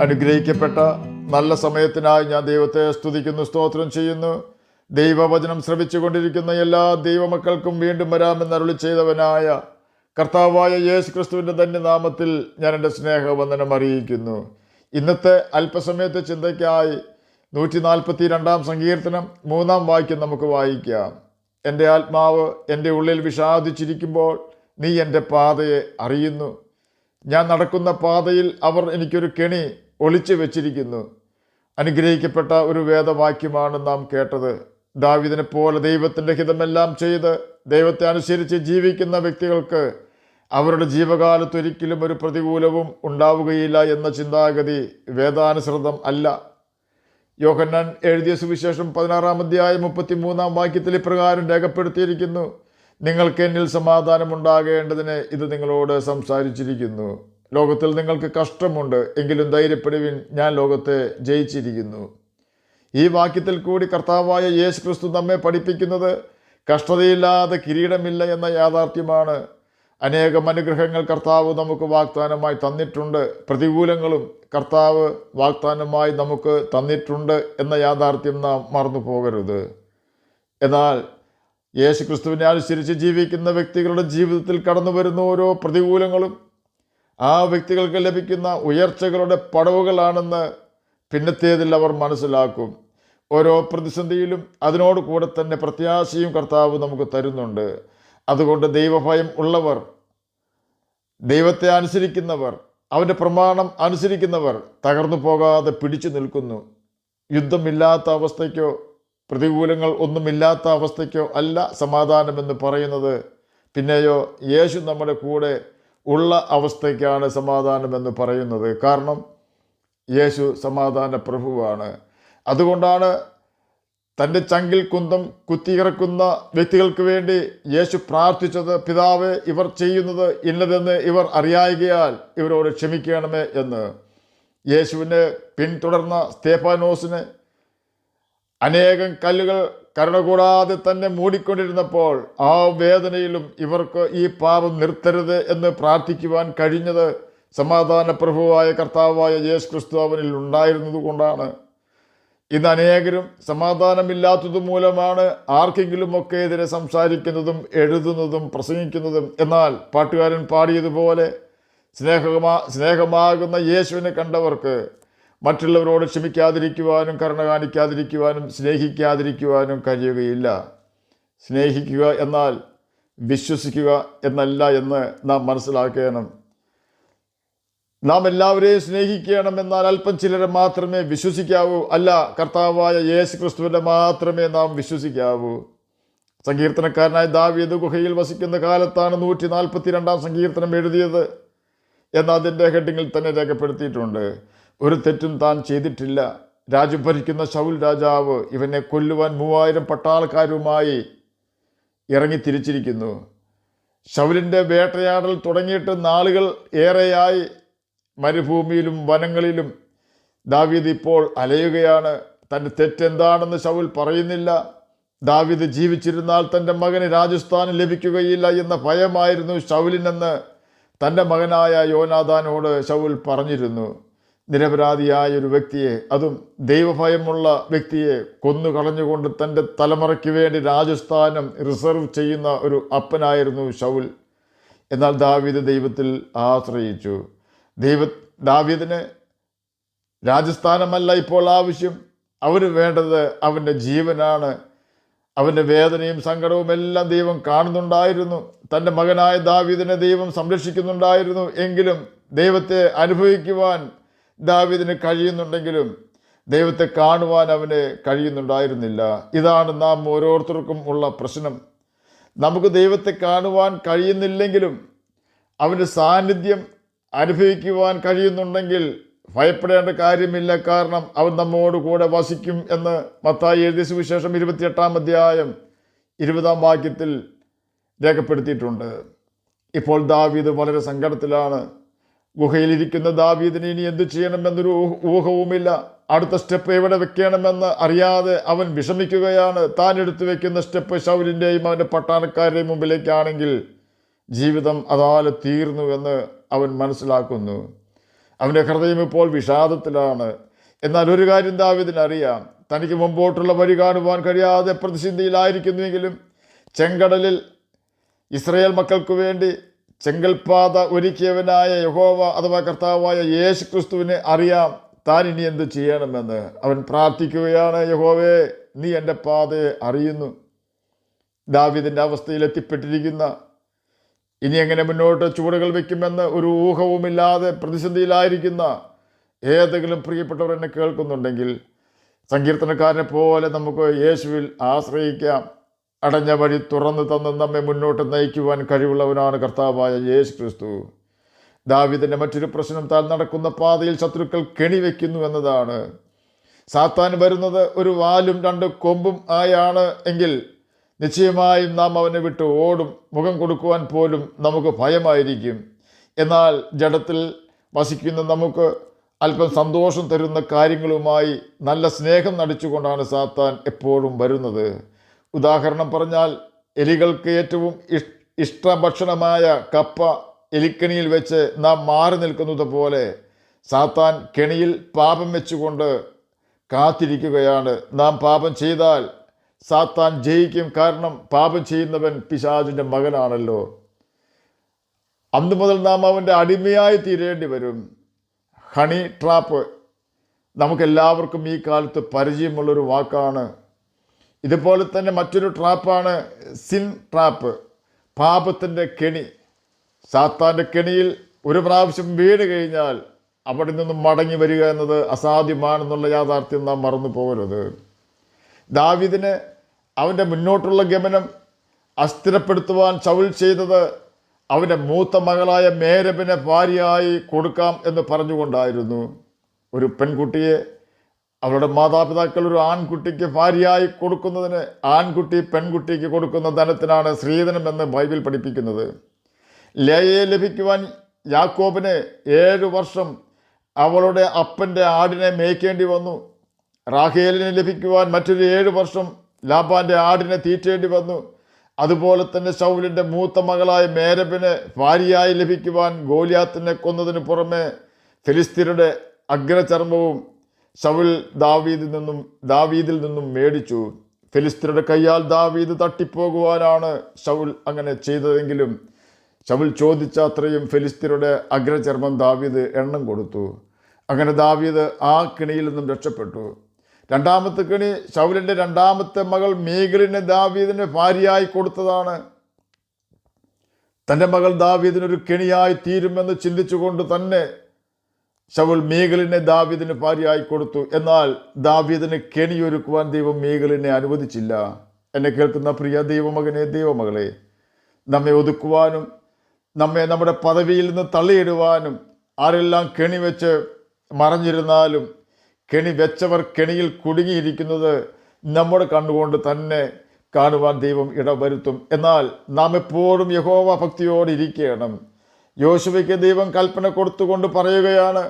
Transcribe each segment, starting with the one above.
അനുഗ്രഹിക്കപ്പെട്ട നല്ല സമയത്തിനായി ഞാൻ ദൈവത്തെ സ്തുതിക്കുന്നു, സ്തോത്രം ചെയ്യുന്നു. ദൈവവചനം ശ്രവിച്ചുകൊണ്ടിരിക്കുന്ന എല്ലാ ദൈവമക്കൾക്കും വീണ്ടും വരാമെന്ന് അരുളി ചെയ്തവനായ കർത്താവായ യേശു ക്രിസ്തുവിൻ്റെ തന്നെ നാമത്തിൽ ഞാൻ എൻ്റെ സ്നേഹവന്ദനം അറിയിക്കുന്നു. ഇന്നത്തെ അല്പസമയത്തെ ചിന്തയ്ക്കായി 142 സങ്കീർത്തനം 3 വാക്യം നമുക്ക് വായിക്കാം. എൻ്റെ ആത്മാവ് എൻ്റെ ഉള്ളിൽ വിഷാദിച്ചിരിക്കുമ്പോൾ നീ എൻ്റെ പാതയെ അറിയുന്നു. ഞാൻ നടക്കുന്ന പാതയിൽ അവർ എനിക്കൊരു കെണി ഒളിച്ചു വെച്ചിരിക്കുന്നു. അനുഗ്രഹിക്കപ്പെട്ട ഒരു വേദവാക്യമാണ് നാം കേട്ടത്. ദാവീദിനെ പോലെ ദൈവത്തിൻ്റെ ഹിതമെല്ലാം ചെയ്ത് ദൈവത്തെ അനുസരിച്ച് ജീവിക്കുന്ന വ്യക്തികൾക്ക് അവരുടെ ജീവകാലത്തൊരിക്കലും ഒരു പ്രതികൂലവും ഉണ്ടാവുകയില്ല എന്ന ചിന്താഗതി വേദാനുസൃതം അല്ല. യോഹന്നാൻ എഴുതിയ സുവിശേഷം 16 അധ്യായം 33 വാക്യത്തിൽ ഇപ്രകാരം രേഖപ്പെടുത്തിയിരിക്കുന്നു: നിങ്ങൾക്ക് എന്നിൽ സമാധാനമുണ്ടാകേണ്ടതിന് ഇത് നിങ്ങളോട് സംസാരിച്ചിരിക്കുന്നു. ലോകത്തിൽ നിങ്ങൾക്ക് കഷ്ടമുണ്ട്, എങ്കിലും ധൈര്യപ്പെടുവിൻ, ഞാൻ ലോകത്തെ ജയിച്ചിരിക്കുന്നു. ഈ വാക്യത്തിൽ കൂടി കർത്താവായ യേശു ക്രിസ്തു നമ്മെ പഠിപ്പിക്കുന്നത് കഷ്ടതയില്ലാതെ കിരീടമില്ല എന്ന യാഥാർത്ഥ്യമാണ്. അനേകം അനുഗ്രഹങ്ങൾ കർത്താവ് നമുക്ക് വാഗ്ദാനമായി തന്നിട്ടുണ്ട്. പ്രതികൂലങ്ങളും കർത്താവ് വാഗ്ദാനമായി നമുക്ക് തന്നിട്ടുണ്ട് എന്ന യാഥാർത്ഥ്യം നാം മറന്നു പോകരുത്. എന്നാൽ യേശു ക്രിസ്തുവിനെ അനുസരിച്ച് ജീവിക്കുന്ന വ്യക്തികളുടെ ജീവിതത്തിൽ കടന്നു വരുന്ന ഓരോ പ്രതികൂലങ്ങളും ആ വ്യക്തികൾക്ക് ലഭിക്കുന്ന ഉയർച്ചകളുടെ പടവുകളാണെന്ന് പിന്നത്തേതിൽ അവർ മനസ്സിലാക്കും. ഓരോ പ്രതിസന്ധിയിലും അതിനോട് കൂടെ തന്നെ പ്രത്യാശയും കർത്താവ് നമുക്ക് തരുന്നുണ്ട്. അതുകൊണ്ട് ദൈവഭയം ഉള്ളവർ, ദൈവത്തെ അനുസരിക്കുന്നവർ, അവൻ്റെ പ്രമാണം അനുസരിക്കുന്നവർ തകർന്നു പോകാതെ പിടിച്ചു നിൽക്കുന്നു. യുദ്ധമില്ലാത്ത അവസ്ഥയ്ക്കോ പ്രതികൂലങ്ങൾ ഒന്നുമില്ലാത്ത അവസ്ഥയ്ക്കോ അല്ല സമാധാനമെന്ന് പറയുന്നത്. പിന്നെയോ യേശു നമ്മുടെ കൂടെ ഉള്ള അവസ്ഥയ്ക്കാണ് സമാധാനമെന്ന് പറയുന്നത്. കാരണം യേശു സമാധാന പ്രഭുവാണ്. അതുകൊണ്ടാണ് തൻ്റെ ചങ്കിൽ കുന്തം കുത്തിയിറക്കുന്ന വ്യക്തികൾക്ക് വേണ്ടി യേശു പ്രാർത്ഥിച്ചത്: പിതാവേ, ഇവർ ചെയ്യുന്നത് ഇന്നതെന്ന് ഇവർ അറിയായികയാൽ ഇവരോട് ക്ഷമിക്കണമേ എന്ന്. യേശുവിനെ പിന്തുടർന്ന സ്തേഫാനോസിന് അനേകം കല്ലുകൾ കരുണ കൂടാതെ തന്നെ മൂടിക്കൊണ്ടിരുന്നപ്പോൾ ആ വേദനയിലും ഇവർക്ക് ഈ പാപം നിർത്തരുത് എന്ന് പ്രാർത്ഥിക്കുവാൻ കഴിഞ്ഞത് സമാധാന പ്രഭുവായ കർത്താവായ യേശു ക്രിസ്തു അവനിൽ ഉണ്ടായിരുന്നത് കൊണ്ടാണ്. ഇന്ന് അനേകരും സമാധാനമില്ലാത്തതു മൂലമാണ് ആർക്കെങ്കിലുമൊക്കെ എതിരെ സംസാരിക്കുന്നതും എഴുതുന്നതും പ്രസംഗിക്കുന്നതും. എന്നാൽ പാട്ടുകാരൻ പാടിയതുപോലെ സ്നേഹമാകുന്ന യേശുവിനെ കണ്ടവർക്ക് മറ്റുള്ളവരോട് ക്ഷമിക്കാതിരിക്കുവാനും കരുണ കാണിക്കാതിരിക്കുവാനും സ്നേഹിക്കാതിരിക്കുവാനും കഴിയുകയില്ല. സ്നേഹിക്കുക എന്നാൽ വിശ്വസിക്കുക എന്നല്ല എന്ന് നാം മനസ്സിലാക്കണം. നാം എല്ലാവരെയും സ്നേഹിക്കണം, എന്നാൽ അല്പം ചിലരെ മാത്രമേ വിശ്വസിക്കാവൂ. അല്ല, കർത്താവായ യേശു ക്രിസ്തുവിനെ മാത്രമേ നാം വിശ്വസിക്കാവൂ. സങ്കീർത്തനക്കാരനായ ദാവീദ് ഗുഹയിൽ വസിക്കുന്ന കാലത്താണ് 142 സങ്കീർത്തനം എഴുതിയത് എന്ന് അതിൻ്റെ ഹെഡിങ്ങിൽ തന്നെ രേഖപ്പെടുത്തിയിട്ടുണ്ട്. ഒരു തെറ്റും താൻ ചെയ്തിട്ടില്ല. രാജ്യം ഭരിക്കുന്ന ശൗൽ രാജാവ് ഇവനെ കൊല്ലുവാൻ 3000 പട്ടാളക്കാരുമായി ഇറങ്ങി തിരിച്ചിരിക്കുന്നു. ശൗലിൻ്റെ വേട്ടയാടൽ തുടങ്ങിയിട്ട് നാളുകൾ ഏറെയായി. മരുഭൂമിയിലും വനങ്ങളിലും ദാവീദ് ഇപ്പോൾ അലയുകയാണ്. തൻ്റെ തെറ്റെന്താണെന്ന് ശൗൽ പറയുന്നില്ല. ദാവീദ് ജീവിച്ചിരുന്നാൽ തൻ്റെ മകന് രാജസ്ഥാന് ലഭിക്കുകയില്ല എന്ന ഭയമായിരുന്നു ശൗലിനെന്ന് തൻ്റെ മകനായ യോനാഥാനോട് ശൗൽ പറഞ്ഞിരുന്നു. നിരപരാധിയായ ഒരു വ്യക്തിയെ, അതും ദൈവഭയമുള്ള വ്യക്തിയെ കൊന്നുകളഞ്ഞുകൊണ്ട് തൻ്റെ തലമുറയ്ക്ക് വേണ്ടി രാജസ്ഥാനം റിസർവ് ചെയ്യുന്ന ഒരു അപ്പനായിരുന്നു ശൗൽ. എന്നാൽ ദാവീദ് ദൈവത്തിൽ ആശ്രയിച്ചു. ദാവീദിന് രാജസ്ഥാനമല്ല ഇപ്പോൾ ആവശ്യം. അവന് വേണ്ടത് അവൻ്റെ ജീവനാണ്. അവൻ്റെ വേദനയും സങ്കടവും എല്ലാം ദൈവം കാണുന്നുണ്ടായിരുന്നു. തൻ്റെ മകനായ ദാവീദിനെ ദൈവം സംരക്ഷിക്കുന്നുണ്ടായിരുന്നു. എങ്കിലും ദൈവത്തെ അനുഭവിക്കുവാൻ ദാവീദിന് കഴിയുന്നുണ്ടെങ്കിലും ദൈവത്തെ കാണുവാൻ അവന് കഴിയുന്നുണ്ടായിരുന്നില്ല. ഇതാണ് നാം ഓരോരുത്തർക്കും ഉള്ള പ്രശ്നം. നമുക്ക് ദൈവത്തെ കാണുവാൻ കഴിയുന്നില്ലെങ്കിലും അവൻ്റെ സാന്നിധ്യം അനുഭവിക്കുവാൻ കഴിയുന്നുണ്ടെങ്കിൽ ഭയപ്പെടേണ്ട കാര്യമില്ല. കാരണം അവൻ നമ്മോട് കൂടെ വസിക്കും എന്ന് മത്തായി എഴുതിയ സുവിശേഷം 28 അധ്യായം 20 വാക്യത്തിൽ രേഖപ്പെടുത്തിയിട്ടുണ്ട്. ഇപ്പോൾ ദാവീദ് വളരെ സങ്കടത്തിലാണ്. ഗുഹയിലിരിക്കുന്ന ദാവീദിന് ഇനി എന്തു ചെയ്യണമെന്നൊരു ഊഹവുമില്ല. അടുത്ത സ്റ്റെപ്പ് എവിടെ വെക്കണമെന്ന് അറിയാതെ അവൻ വിഷമിക്കുകയാണ്. താൻ എടുത്തു വെക്കുന്ന സ്റ്റെപ്പ് ശൗലിൻ്റെയും അവൻ്റെ പട്ടാളക്കാരുടെയും മുമ്പിലേക്കാണെങ്കിൽ ജീവിതം അതാലെ തീർന്നു എന്ന് അവൻ മനസ്സിലാക്കുന്നു. അവൻ്റെ ഹൃദയം ഇപ്പോൾ വിഷാദത്തിലാണ്. എന്നാൽ ഒരു കാര്യം ദാവീദിനറിയാം, തനിക്ക് മുമ്പോട്ടുള്ള വഴി കാണുവാൻ കഴിയാതെ പ്രതിസന്ധിയിലായിരിക്കുന്നുവെങ്കിലും ചെങ്കടലിൽ ഇസ്രായേൽ മക്കൾക്ക് വേണ്ടി ചെങ്കൽപ്പാത ഒരുക്കിയവനായ യഹോവ അഥവാ കർത്താവായ യേശു ക്രിസ്തുവിനെ അറിയാം താൻ ഇനി എന്ത് ചെയ്യണമെന്ന്. അവൻ പ്രാർത്ഥിക്കുകയാണ്, യഹോവേ, നീ എൻ്റെ പാതയെ അറിയുന്നു. ദാവീദിൻ്റെ അവസ്ഥയിൽ എത്തിപ്പെട്ടിരിക്കുന്ന, ഇനി എങ്ങനെ മുന്നോട്ട് ചുവടുകൾ വയ്ക്കുമെന്ന് ഒരു ഊഹവുമില്ലാതെ പ്രതിസന്ധിയിലായിരിക്കുന്ന ഏതെങ്കിലും പ്രിയപ്പെട്ടവർ എന്നെ കേൾക്കുന്നുണ്ടെങ്കിൽ, സങ്കീർത്തനക്കാരനെ പോലെ നമുക്ക് യേശുവിൽ ആശ്രയിക്കാം. അടഞ്ഞ വഴി തുറന്നു തന്ന് നമ്മെ മുന്നോട്ട് നയിക്കുവാൻ കഴിവുള്ളവനാണ് കർത്താവായ യേശു ക്രിസ്തു. ദാവീദിൻ്റെ മറ്റൊരു പ്രശ്നം, താൻ നടക്കുന്ന പാതയിൽ ശത്രുക്കൾ കെണിവെക്കുന്നു എന്നതാണ്. സാത്താൻ വരുന്നത് ഒരു വാലും 2 കൊമ്പും ആയാണ് എങ്കിൽ നിശ്ചയമായും നാം അവനെ വിട്ട് ഓടും. മുഖം കൊടുക്കുവാൻ പോലും നമുക്ക് ഭയമായിരിക്കും. എന്നാൽ ജഡത്തിൽ വസിക്കുന്ന നമുക്ക് അല്പം സന്തോഷം തരുന്ന കാര്യങ്ങളുമായി നല്ല സ്നേഹം നടിച്ചുകൊണ്ടാണ് സാത്താൻ എപ്പോഴും വരുന്നത്. ഉദാഹരണം പറഞ്ഞാൽ, എലികൾക്ക് ഏറ്റവും ഇഷ്ടഭക്ഷണമായ കപ്പ എലിക്കണിയിൽ വെച്ച് നാം മാറി നിൽക്കുന്നത് പോലെ സാത്താൻ കെണിയിൽ പാപം വെച്ചുകൊണ്ട് കാത്തിരിക്കുകയാണ്. നാം പാപം ചെയ്താൽ സാത്താൻ ജയിക്കും. കാരണം പാപം ചെയ്യുന്നവൻ പിശാചിൻ്റെ മകനാണല്ലോ. അന്നു മുതൽ നാം അവൻ്റെ അടിമയായി തീരേണ്ടി വരും. ഹണി ട്രാപ്പ് നമുക്കെല്ലാവർക്കും ഈ കാലത്ത് പരിചയമുള്ളൊരു വാക്കാണ്. ഇതുപോലെ തന്നെ മറ്റൊരു ട്രാപ്പാണ് സിൻ ട്രാപ്പ്, പാപത്തിൻ്റെ കെണി. സാത്താൻ്റെ കെണിയിൽ ഒരു പ്രാവശ്യം വീണ് കഴിഞ്ഞാൽ അവിടെ നിന്നും മടങ്ങി വരിക എന്നത് അസാധ്യമാണെന്നുള്ള യാഥാർത്ഥ്യം നാം മറന്നു പോകരുത്. ദാവീദിന് അവൻ്റെ മുന്നോട്ടുള്ള ഗമനം അസ്ഥിരപ്പെടുത്തുവാൻ ശൗൽ ചെയ്തത് അവൻ്റെ മൂത്ത മകളായ മേരബിനെ ഭാര്യയായി കൊടുക്കാം എന്ന് പറഞ്ഞുകൊണ്ടായിരുന്നു. ഒരു പെൺകുട്ടിയെ അവരുടെ മാതാപിതാക്കൾ ഒരു ആൺകുട്ടിക്ക് ഭാര്യയായി കൊടുക്കുന്നതിന് ആൺകുട്ടി പെൺകുട്ടിക്ക് കൊടുക്കുന്ന ധനത്തിനാണ് സ്ത്രീധനമെന്ന് ബൈബിൾ പഠിപ്പിക്കുന്നത്. ലേയയെ ലഭിക്കുവാൻ യാക്കോബിന് 7 വർഷം അവളുടെ അപ്പൻ്റെ ആടിനെ മേയ്ക്കേണ്ടി വന്നു. റാഹേലിനെ ലഭിക്കുവാൻ മറ്റൊരു 7 വർഷം ലാബാൻ്റെ ആടിനെ തീറ്റേണ്ടി വന്നു. അതുപോലെ തന്നെ ശൗലിൻ്റെ മൂത്ത മകളായ മേരബിന് ഭാര്യയായി ലഭിക്കുവാൻ ഗോലിയാത്തിനെ കൊന്നതിന് പുറമെ ഫിലിസ്തീനയുടെ അഗ്രചർമ്മവും ശൗൽ ദാവീദിൽ നിന്നും മേടിച്ചു. ഫിലിസ്തീനയുടെ കയ്യാൽ ദാവീദ് തട്ടിപ്പോകുവാനാണ് ശൗൽ അങ്ങനെ ചെയ്തതെങ്കിലും ശൗൽ ചോദിച്ച അത്രയും ഫിലിസ്തീനയുടെ അഗ്രചർമ്മം ദാവീദ് എണ്ണം കൊടുത്തു. അങ്ങനെ ദാവീദ് ആ കെണിയിൽ നിന്നും രക്ഷപ്പെട്ടു. രണ്ടാമത്തെ കെണി, ശൗലിൻ്റെ രണ്ടാമത്തെ മകൾ മീഖലിനെ ദാവീദിന് ഭാര്യയായി കൊടുത്തതാണ്. തൻ്റെ മകൾ ദാവീദിനൊരു കെണിയായി തീരുമെന്ന് ചിന്തിച്ചുകൊണ്ട് തന്നെ ശൗൽ മീഖലിനെ ദാവീദിന് ഭാര്യയായി കൊടുത്തു. എന്നാൽ ദാവീദിന് കെണിയൊരുക്കുവാൻ ദൈവം മീഖലിനെ അനുവദിച്ചില്ല. എന്നെ കേൾക്കുന്ന പ്രിയ ദൈവമകനെ, ദൈവമകളെ, നമ്മെ ഒതുക്കുവാനും നമ്മെ നമ്മുടെ പദവിയിൽ നിന്ന് തള്ളിയിടുവാനും ആരെല്ലാം കെണി വെച്ച് മറഞ്ഞിരുന്നാലും കെണി വെച്ചവർ കെണിയിൽ കുടുങ്ങിയിരിക്കുന്നത് നമ്മുടെ കണ്ണുകൊണ്ട് തന്നെ കാണുവാൻ ദൈവം ഇടവരുത്തും. എന്നാൽ നാം എപ്പോഴും യഹോവ ഭക്തിയോടെ ഇരിക്കണം. യോശുവയ്ക്ക് ദൈവം കൽപ്പന കൊടുത്തുകൊണ്ട് പറയുകയാണ്,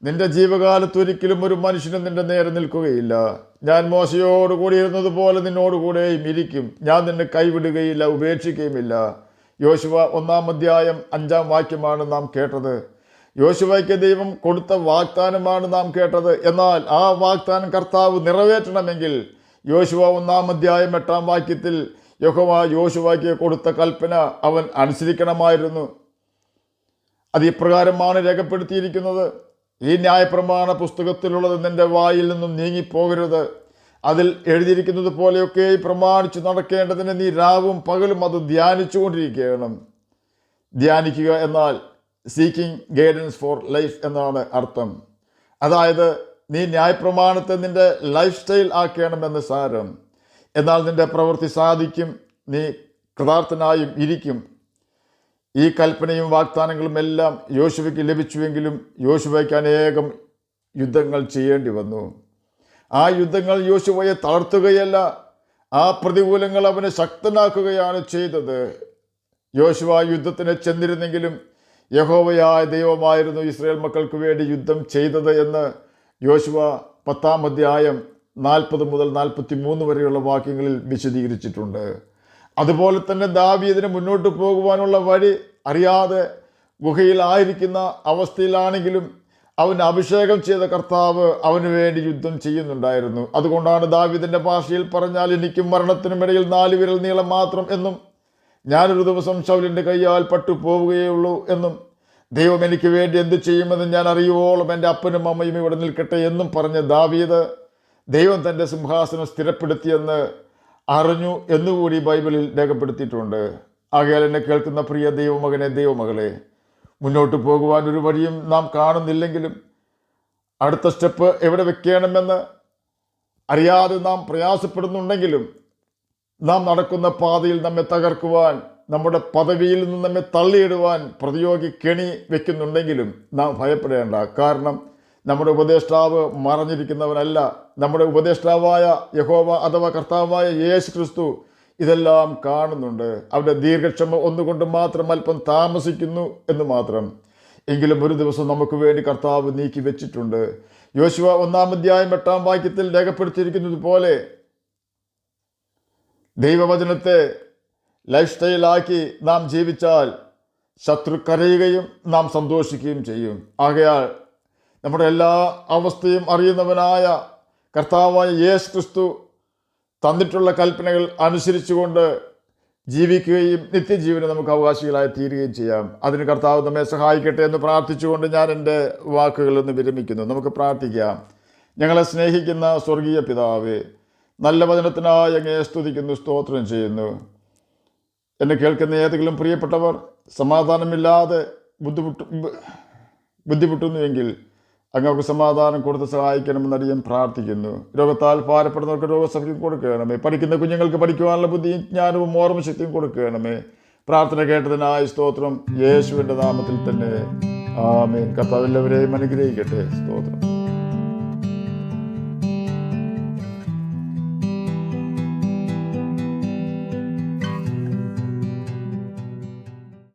നിന്റെ ജീവകാലത്ത് ഒരിക്കലും ഒരു മനുഷ്യനും നിന്റെ നേരെ നിൽക്കുകയില്ല. ഞാൻ മോശയോടുകൂടി ഇരുന്നതുപോലെ നിന്നോടുകൂടെയും ഇരിക്കും. ഞാൻ നിന്നെ കൈവിടുകയില്ല, ഉപേക്ഷിക്കുകയുമില്ല. യോശുവ 1-ാം അധ്യായം 5-ാം വാക്യമാണ് നാം കേട്ടത്. യോശുവയ്ക്ക് ദൈവം കൊടുത്ത വാഗ്ദാനമാണ് നാം കേട്ടത്. എന്നാൽ ആ വാഗ്ദാനം കർത്താവ് നിറവേറ്റണമെങ്കിൽ യോശുവ 1-ാം അധ്യായം 8-ാം വാക്യത്തിൽ യഹോവ യോശുവയ്ക്ക് കൊടുത്ത കൽപ്പന അവൻ അനുസരിക്കണമായിരുന്നു. അത് ഇപ്രകാരമാണ് രേഖപ്പെടുത്തിയിരിക്കുന്നത്: ഈ ന്യായപ്രമാണ പുസ്തകത്തിലുള്ളത് നിന്റെ വായിൽ നിന്നും നീങ്ങിപ്പോകരുത്. അതിൽ എഴുതിയിരിക്കുന്നത് പോലെയൊക്കെ പ്രമാണിച്ചു നടക്കേണ്ടതിന് നീ രാവും പകലും അത് ധ്യാനിച്ചുകൊണ്ടിരിക്കണം. ധ്യാനിക്കുക എന്നാൽ സീക്കിംഗ് ഗൈഡൻസ് ഫോർ ലൈഫ് എന്നാണ് അർത്ഥം. അതായത് നീ ന്യായപ്രമാണത്തെ നിന്റെ ലൈഫ് സ്റ്റൈൽ ആക്കണമെന്ന് സാരം. എന്നാൽ നിന്റെ പ്രവൃത്തി സാധിക്കും, നീ കൃതാർത്ഥനായും ഇരിക്കും. ഈ കൽപ്പനയും വാഗ്ദാനങ്ങളും എല്ലാം യോശുവയ്ക്ക് ലഭിച്ചുവെങ്കിലും യോശുവയ്ക്ക് അനേകം യുദ്ധങ്ങൾ ചെയ്യേണ്ടി വന്നു. ആ യുദ്ധങ്ങൾ യോശുവയെ തളർത്തുകയല്ല, ആ പ്രതികൂലങ്ങൾ അവനെ ശക്തനാക്കുകയാണ് ചെയ്തത്. യോശുവ യുദ്ധത്തിന് ചെന്നിരുന്നെങ്കിലും യഹോവയായ ദൈവമായിരുന്നു ഇസ്രായേൽ മക്കൾക്ക് വേണ്ടി യുദ്ധം ചെയ്തത് എന്ന് യോശുവ 10-ാം അധ്യായം 40 മുതൽ 43 വരെയുള്ള വാക്യങ്ങളിൽ വിശദീകരിച്ചിട്ടുണ്ട്. അതുപോലെ തന്നെ ദാവീദിന് മുന്നോട്ട് പോകുവാനുള്ള വഴി അറിയാതെ ഗുഹയിൽ ആയിരിക്കുന്ന അവസ്ഥയിലാണെങ്കിലും അവന് അഭിഷേകം ചെയ്ത കർത്താവ് അവന് വേണ്ടി യുദ്ധം ചെയ്യുന്നുണ്ടായിരുന്നു. അതുകൊണ്ടാണ് ദാവീദിന്റെ ഭാഷയിൽ പറഞ്ഞാൽ, എനിക്കും മരണത്തിനുമിടയിൽ 4 വിരൽ നീളം മാത്രം എന്നും ഞാനൊരു ദിവസം ശൗലിൻ്റെ കയ്യാൽ പട്ടുപോവുകയുള്ളൂ എന്നും ദൈവം എനിക്ക് വേണ്ടി എന്ത് ചെയ്യുമെന്ന് ഞാൻ അറിയുവോളം എൻ്റെ അപ്പനും അമ്മയും ഇവിടെ നിൽക്കട്ടെ എന്നും പറഞ്ഞ ദാവീദ് ദൈവം തൻ്റെ സിംഹാസനം സ്ഥിരപ്പെടുത്തിയെന്ന് അറിഞ്ഞു എന്നുകൂടി ബൈബിളിൽ രേഖപ്പെടുത്തിയിട്ടുണ്ട്. ആകയാൽ എന്നെ കേൾക്കുന്ന പ്രിയ ദൈവമകനെ, ദൈവമകളെ, മുന്നോട്ട് പോകുവാൻ ഒരു വഴിയും നാം കാണുന്നില്ലെങ്കിലും അടുത്ത സ്റ്റെപ്പ് എവിടെ വെക്കണമെന്ന് അറിയാതെ നാം പ്രയാസപ്പെടുന്നുണ്ടെങ്കിലും നാം നടക്കുന്ന പാതയിൽ നമ്മെ തകർക്കുവാൻ, നമ്മുടെ പദവിയിൽ നിന്ന് നമ്മെ തള്ളിയിടുവാൻ പ്രതിയോഗി കെണി വെക്കുന്നുണ്ടെങ്കിലും നാം ഭയപ്പെടേണ്ട. കാരണം നമ്മുടെ ഉപദേഷ്ടാവ് മറഞ്ഞിരിക്കുന്നവനല്ല. നമ്മുടെ ഉപദേഷ്ടാവായ യഹോവ അഥവാ കർത്താവായ യേശു ക്രിസ്തു ഇതെല്ലാം കാണുന്നുണ്ട്. അവരുടെ ദീർഘക്ഷമ ഒന്നുകൊണ്ട് മാത്രം അല്പം താമസിക്കുന്നു എന്ന് മാത്രം. എങ്കിലും ഒരു ദിവസം നമുക്ക് വേണ്ടി കർത്താവ് നീക്കി വെച്ചിട്ടുണ്ട്. യോശുവ 1-8 രേഖപ്പെടുത്തിയിരിക്കുന്നത് പോലെ ദൈവവചനത്തെ ലൈഫ് സ്റ്റൈലാക്കി നാം ജീവിച്ചാൽ ശത്രു കരയുകയും നാം സന്തോഷിക്കുകയും ചെയ്യും. ആകയാൽ നമ്മുടെ എല്ലാ അവസ്ഥയും അറിയുന്നവനായ കർത്താവായ യേശു ക്രിസ്തു തന്നിട്ടുള്ള കൽപ്പനകൾ അനുസരിച്ചുകൊണ്ട് ജീവിക്കുകയും നിത്യജീവന് നമുക്ക് അവകാശികളായി തീരുകയും ചെയ്യാം. അതിന് കർത്താവ് നമ്മെ സഹായിക്കട്ടെ എന്ന് പ്രാർത്ഥിച്ചുകൊണ്ട് ഞാൻ എൻ്റെ വാക്കുകളിൽ നിന്ന് വിരമിക്കുന്നു. നമുക്ക് പ്രാർത്ഥിക്കാം. ഞങ്ങളെ സ്നേഹിക്കുന്ന സ്വർഗീയ പിതാവേ, നല്ല വചനത്തിനായി അങ്ങയെ സ്തുതിക്കുന്നു, സ്തോത്രം ചെയ്യുന്നു. എന്നെ കേൾക്കുന്ന ഏതെങ്കിലും പ്രിയപ്പെട്ടവർ സമാധാനമില്ലാതെ ബുദ്ധിമുട്ടുന്നുവെങ്കിൽ അങ്ങക്ക് സമാധാനം കൊടുത്ത് സഹായിക്കണമെന്ന് അടിയൻ പ്രാർത്ഥിക്കുന്നു. രോഗത്താൽ ഭാരപ്പെടുന്നവർക്ക് രോഗസൗഖ്യം കൊടുക്കണമേ. പഠിക്കുന്ന കുഞ്ഞുങ്ങൾക്ക് പഠിക്കുവാനുള്ള ബുദ്ധിയും ജ്ഞാനവും ഓർമ്മശക്തിയും കൊടുക്കണമേ. പ്രാർത്ഥന കേട്ടതിനായി സ്തോത്രം, യേശുവിൻ്റെ നാമത്തിൽ തന്നെ ആമേൻ. കർത്താവ് എല്ലാവരെയും അനുഗ്രഹിക്കട്ടെ. സ്തോത്രം.